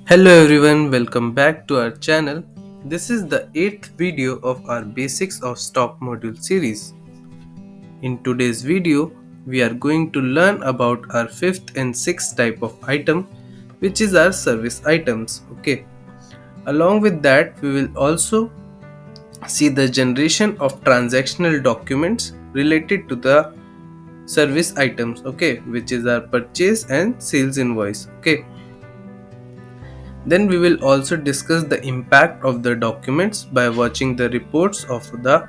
Hello everyone, welcome back to our channel. This is the 8th video of our Basics of Stock module series. In today's video, we are going to learn about our 5th and 6th type of item, which is our service items. Okay. Along with that, we will also see the generation of transactional documents related to the service items, okay, which is our purchase and sales invoice. Okay. Then we will also discuss the impact of the documents by watching the reports of the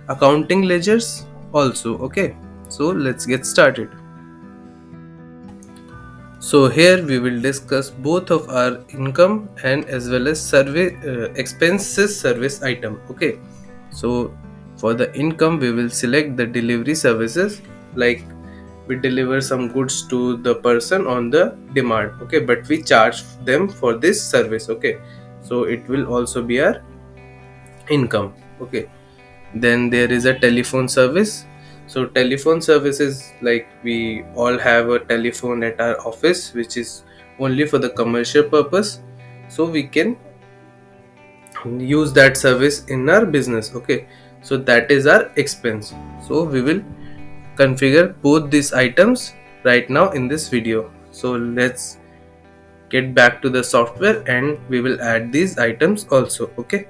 accounting ledgers also. Okay, so let's get started. So here we will discuss both of our income and as well as survey expenses service item. Okay, so for the income we will select the delivery services, like we deliver some goods to the person on the demand. Okay, but we charge them for this service. Okay, so it will also be our income. Okay, then there is a telephone service. So telephone service is like we all have a telephone at our office which is only for the commercial purpose, so we can use that service in our business. Okay, so that is our expense. So we will configure both these items right now in this video. So let's get back to the software and we will add these items also. Okay,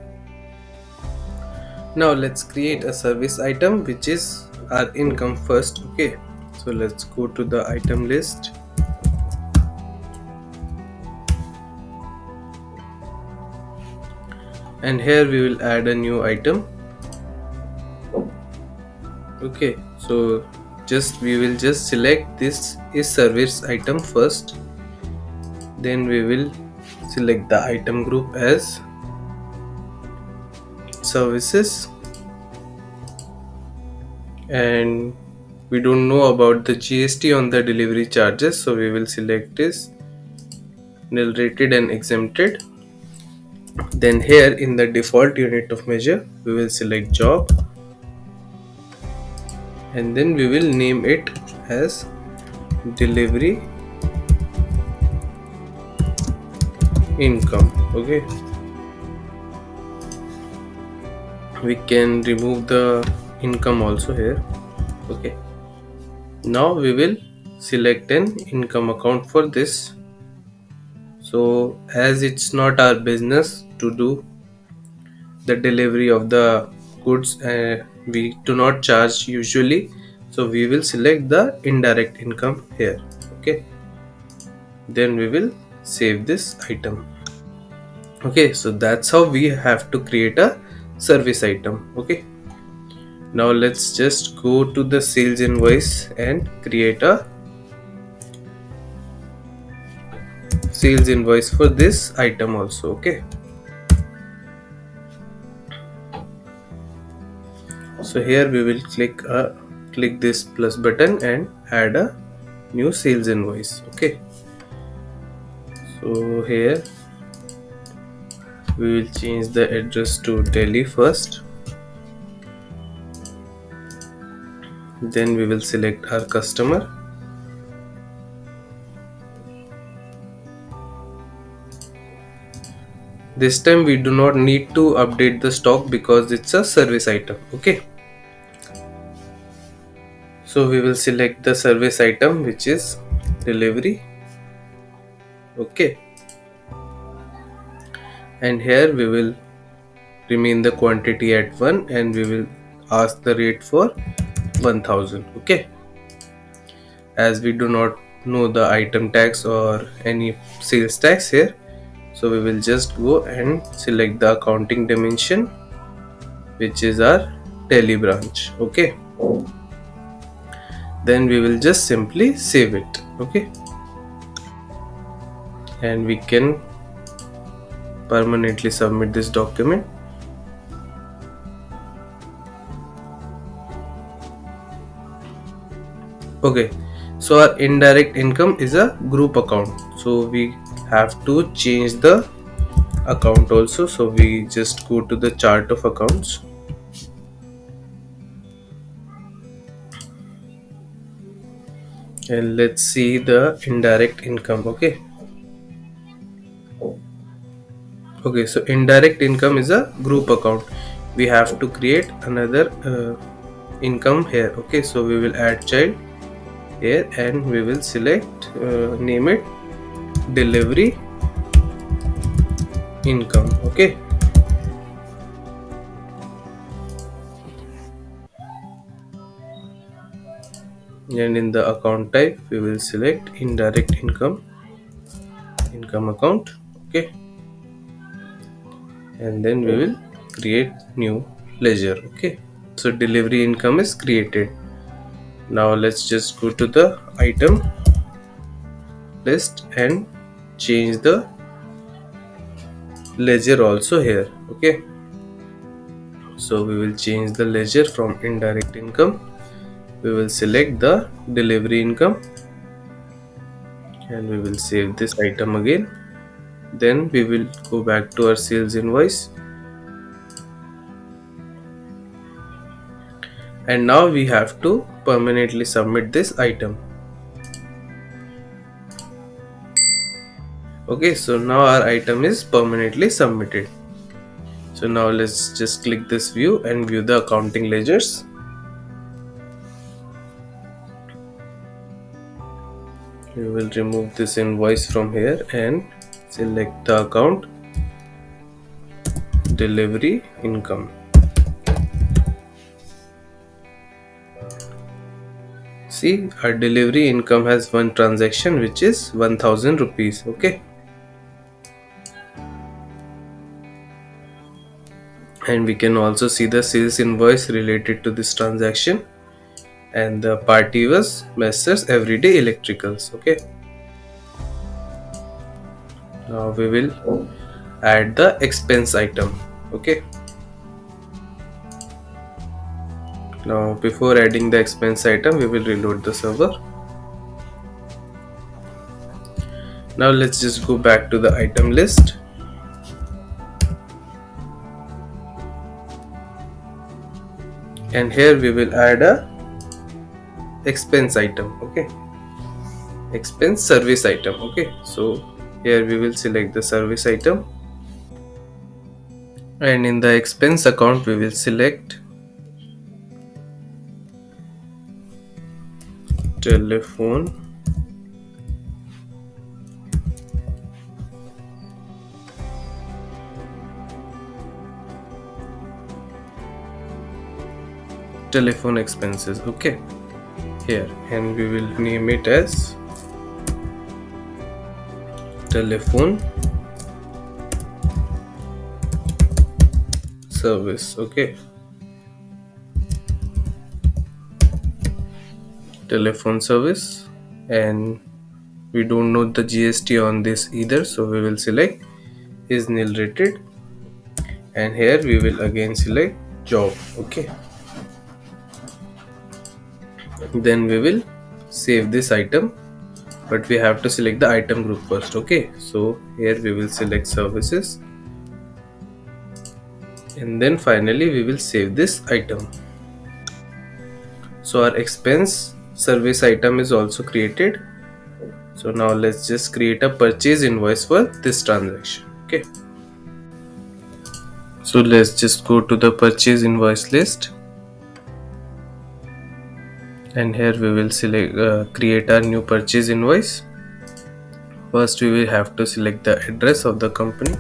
now let's create a service item which is our income first. Okay, so let's go to the item list, and here we will add a new item. Okay, so we will just select this is service item first, then we will select the item group as services, and we don't know about the GST on the delivery charges, so we will select this nil rated and exempted. Then here in the default unit of measure we will select job, and then we will name it as delivery income. Okay, we can remove the income also here. Okay, now we will select an income account for this. So as it's not our business to do the delivery of the goods, we do not charge usually, so we will select the indirect income here. Okay, then we will save this item. Okay, so that's how we have to create a service item. Okay, now let's just go to the sales invoice and create a sales invoice for this item also. Okay, so here we will click this plus button and add a new sales invoice. Okay, so here we will change the address to Delhi first, then we will select our customer. This time we do not need to update the stock because it's a service item. Okay, so we will select the service item which is delivery. Okay, and here we will remain the quantity at 1 and we will ask the rate for 1000. Okay, as we do not know the item tax or any sales tax here, so we will just go and select the accounting dimension which is our Delhi branch. Okay, then we will just simply save it. Okay, and we can permanently submit this document. Okay, so our indirect income is a group account, so we have to change the account also. So we just go to the chart of accounts, and let's see the indirect income. Okay, Okay, so indirect income is a group account. We have to create another income here. Okay, so we will add child here and we will select name it delivery income. Okay, and in the account type we will select indirect income account. Okay, and then we will create new ledger. Okay, so delivery income is created. Now let's just go to the item list and change the ledger also here. Okay, so we will change the ledger from indirect income. We will select the delivery income and we will save this item again. Then we will go back to our sales invoice, and now we have to permanently submit this item. Okay, so now our item is permanently submitted. So now let's just click this view and view the accounting ledgers. We will remove this invoice from here and select the account delivery income. See, our delivery income has one transaction which is 1000 rupees. Okay, and we can also see the sales invoice related to this transaction, and the party was Messrs Everyday Electricals. Okay, now we will add the expense item. Okay, now before adding the expense item we will reload the server. Now let's just go back to the item list, and here we will add a expense item. Okay, expense service item. Okay, so here we will select the service item, and in the expense account we will select telephone expenses. Okay, here, and we will name it as telephone service. Okay, telephone service, and we don't know the GST on this either, so we will select is nil rated, and here we will again select job. Okay, then we will save this item, but we have to select the item group first. Okay, so here we will select services, and then finally we will save this item. So our expense service item is also created. So now let's just create a purchase invoice for this transaction. Okay, so let's just go to the purchase invoice list, and here we will select create our new purchase invoice. First we will have to select the address of the company.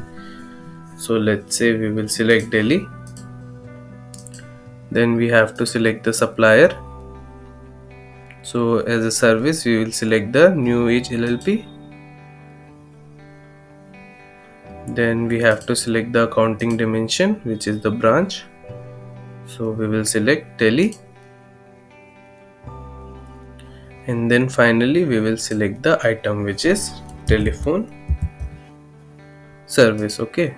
So let's say we will select Delhi. Then we have to select the supplier. So as a service we will select the New Age LLP. Then we have to select the accounting dimension, which is the branch. So we will select Delhi, and then finally we will select the item, which is telephone service. Okay,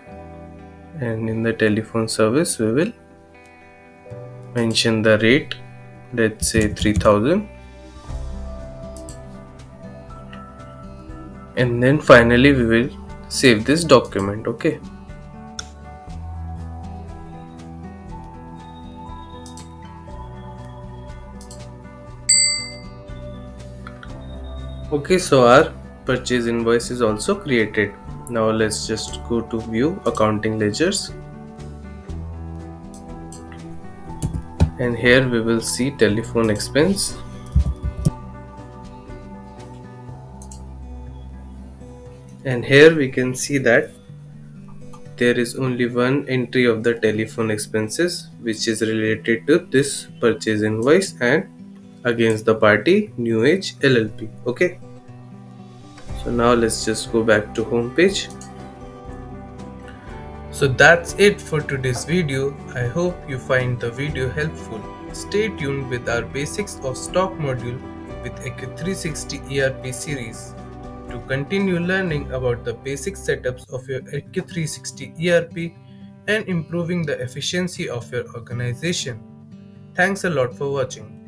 and in the telephone service we will mention the rate, let's say 3000, and then finally we will save this document. Okay, okay, so our purchase invoice is also created. Now let's just go to view accounting ledgers, and here we will see telephone expense, and here we can see that there is only one entry of the telephone expenses which is related to this purchase invoice and against the party New Age LLP. Okay, so now let's just go back to home page. So that's it for today's video. I hope you find the video helpful. Stay tuned with our Basics of Stock module with ACCU360 ERP series to continue learning about the basic setups of your ACCU360 ERP and improving the efficiency of your organization. Thanks a lot for watching.